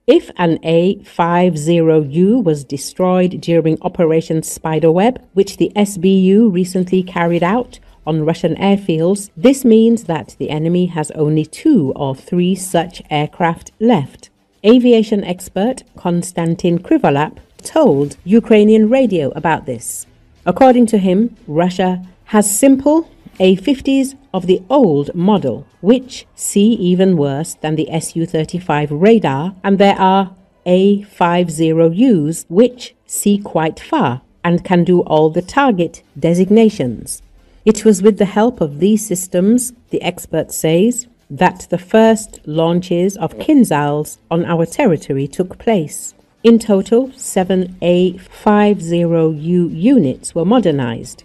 If an A-50U was destroyed during Operation Spiderweb, which the SBU recently carried out on Russian airfields, this means that the enemy has only 2 or 3 such aircraft left. Aviation expert Konstantin Krivolap told Ukrainian radio about this. According to him, Russia has simple A-50s of the old model, which see even worse than the Su-35 radar, and there are A-50Us which see quite far and can do all the target designations. It was with the help of these systems, the expert says, that the first launches of Kinzhals on our territory took place. In total, 7 A-50U units were modernized.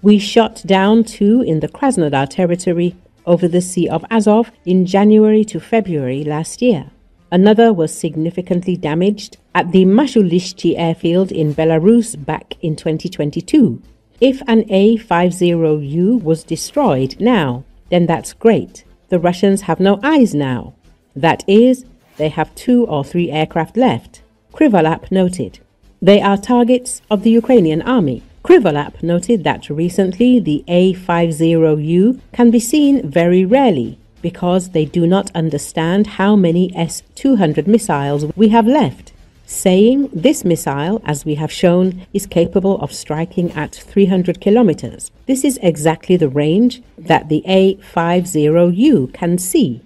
We shot down 2 in the Krasnodar territory over the Sea of Azov in January to February last year. Another was significantly damaged at the Mashulishchi airfield in Belarus back in 2022. If an A-50U was destroyed now, then that's great. The Russians have no eyes now. That is, they have 2 or 3 aircraft left, Krivolap noted. They are targets of the Ukrainian army. Krivolap noted that recently the A-50U can be seen very rarely because they do not understand how many S-200 missiles we have left, saying this missile, as we have shown, is capable of striking at 300 kilometers. This is exactly the range that the A-50U can see.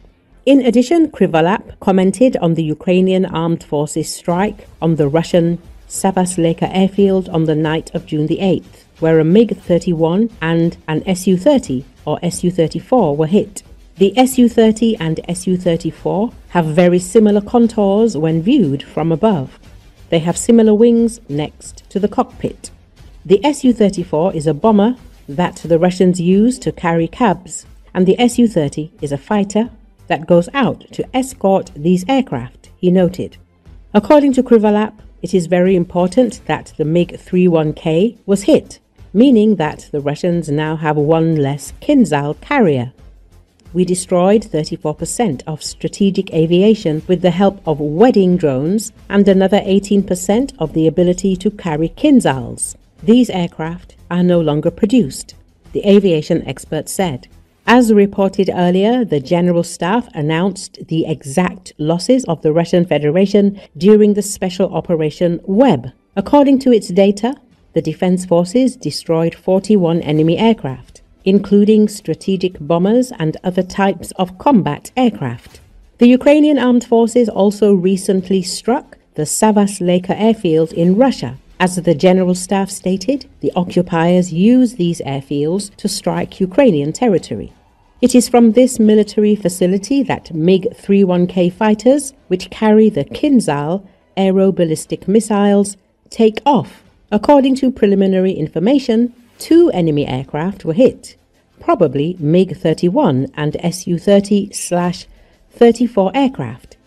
In addition, Krivolap commented on the Ukrainian Armed Forces strike on the Russian Savas-Leka airfield on the night of June the 8th, where a MiG-31 and an Su-30 or Su-34 were hit. The Su-30 and Su-34 have very similar contours when viewed from above. They have similar wings next to the cockpit. The Su-34 is a bomber that the Russians use to carry cabs, and the Su-30 is a fighter that goes out to escort these aircraft, he noted. According to Krivolap, it is very important that the MiG-31K was hit, meaning that the Russians now have 1 less Kinzhal carrier. We destroyed 34% of strategic aviation with the help of wedding drones and another 18% of the ability to carry Kinzhals. These aircraft are no longer produced, the aviation expert said. As reported earlier, the General Staff announced the exact losses of the Russian Federation during the Special Operation Web. According to its data, the Defense Forces destroyed 41 enemy aircraft, including strategic bombers and other types of combat aircraft. The Ukrainian Armed Forces also recently struck the Savas-Leka airfield in Russia. As the General Staff stated, the occupiers use these airfields to strike Ukrainian territory. It is from this military facility that MiG-31K fighters, which carry the Kinzhal aeroballistic missiles, take off. According to preliminary information, 2 enemy aircraft were hit, probably MiG-31 and Su-30/34 aircraft.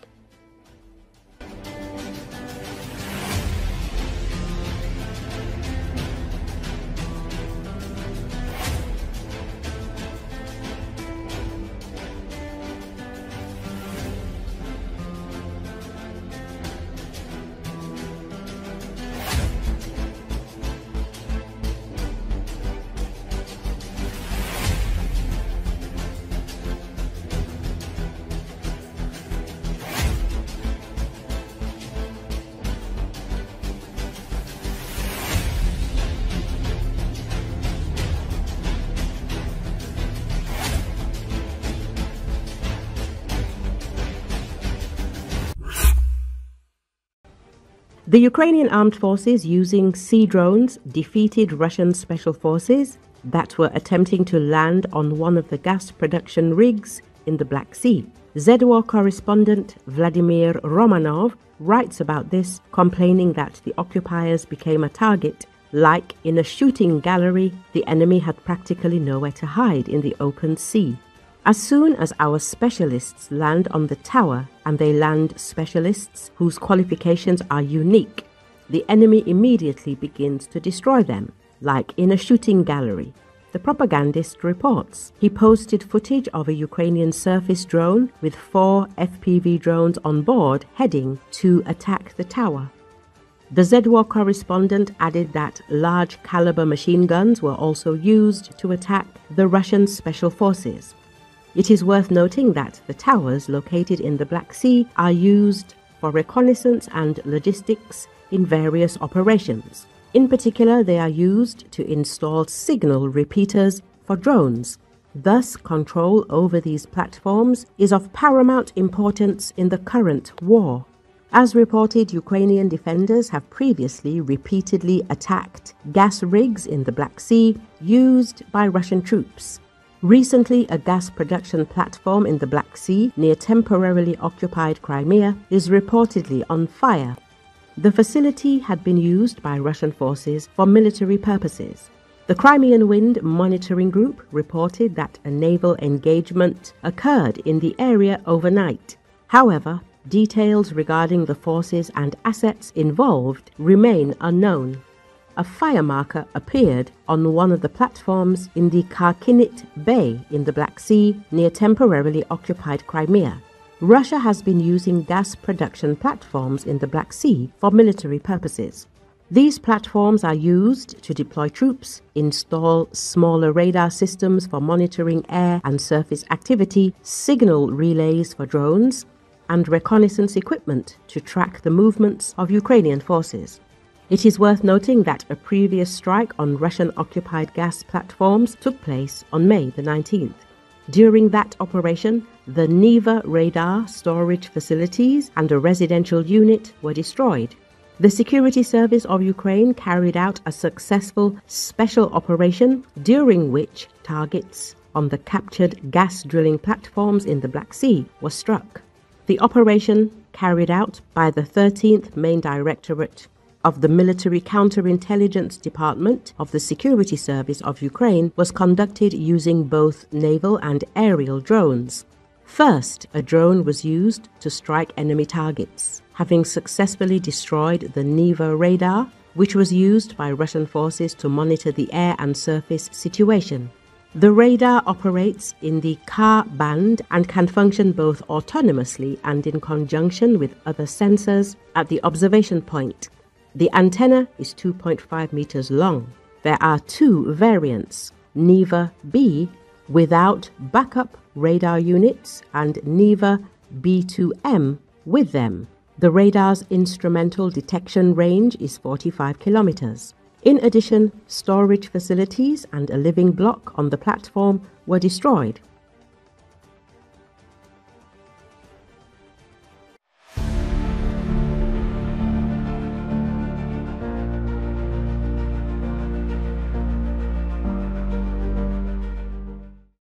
The Ukrainian armed forces using sea drones defeated Russian special forces that were attempting to land on one of the gas production rigs in the Black Sea. ZWAR correspondent Vladimir Romanov writes about this, complaining that the occupiers became a target. Like in a shooting gallery, the enemy had practically nowhere to hide in the open sea. As soon as our specialists land on the tower, and they land specialists whose qualifications are unique, the enemy immediately begins to destroy them, like in a shooting gallery. the propagandist reports. He posted footage of a Ukrainian surface drone with 4 FPV drones on board heading to attack the tower. The ZWAR correspondent added that large caliber machine guns were also used to attack the Russian special forces. It is worth noting that the towers located in the Black Sea are used for reconnaissance and logistics in various operations. In particular, they are used to install signal repeaters for drones. Thus, control over these platforms is of paramount importance in the current war. As reported, Ukrainian defenders have previously repeatedly attacked gas rigs in the Black Sea used by Russian troops. Recently, a gas production platform in the Black Sea near temporarily occupied Crimea is reportedly on fire. The facility had been used by Russian forces for military purposes. The Crimean Wind Monitoring Group reported that a naval engagement occurred in the area overnight. However, details regarding the forces and assets involved remain unknown. A fire marker appeared on one of the platforms in the Kharkiv Bay in the Black Sea near temporarily occupied Crimea. Russia has been using gas production platforms in the Black Sea for military purposes. These platforms are used to deploy troops, install smaller radar systems for monitoring air and surface activity, signal relays for drones, and reconnaissance equipment to track the movements of Ukrainian forces. It is worth noting that a previous strike on Russian-occupied gas platforms took place on May the 19th. During that operation, the Neva radar storage facilities and a residential unit were destroyed. The Security Service of Ukraine carried out a successful special operation during which targets on the captured gas drilling platforms in the Black Sea were struck. The operation, carried out by the 13th Main Directorate of the Military Counterintelligence Department of the Security Service of Ukraine, was conducted using both naval and aerial drones. First, a drone was used to strike enemy targets, having successfully destroyed the Neva radar, which was used by Russian forces to monitor the air and surface situation. The radar operates in the Ka band and can function both autonomously and in conjunction with other sensors at the observation point. The antenna is 2.5 meters long. There are 2 variants, Neva B without backup radar units and Neva B2M with them. The radar's instrumental detection range is 45 kilometers. In addition, storage facilities and a living block on the platform were destroyed.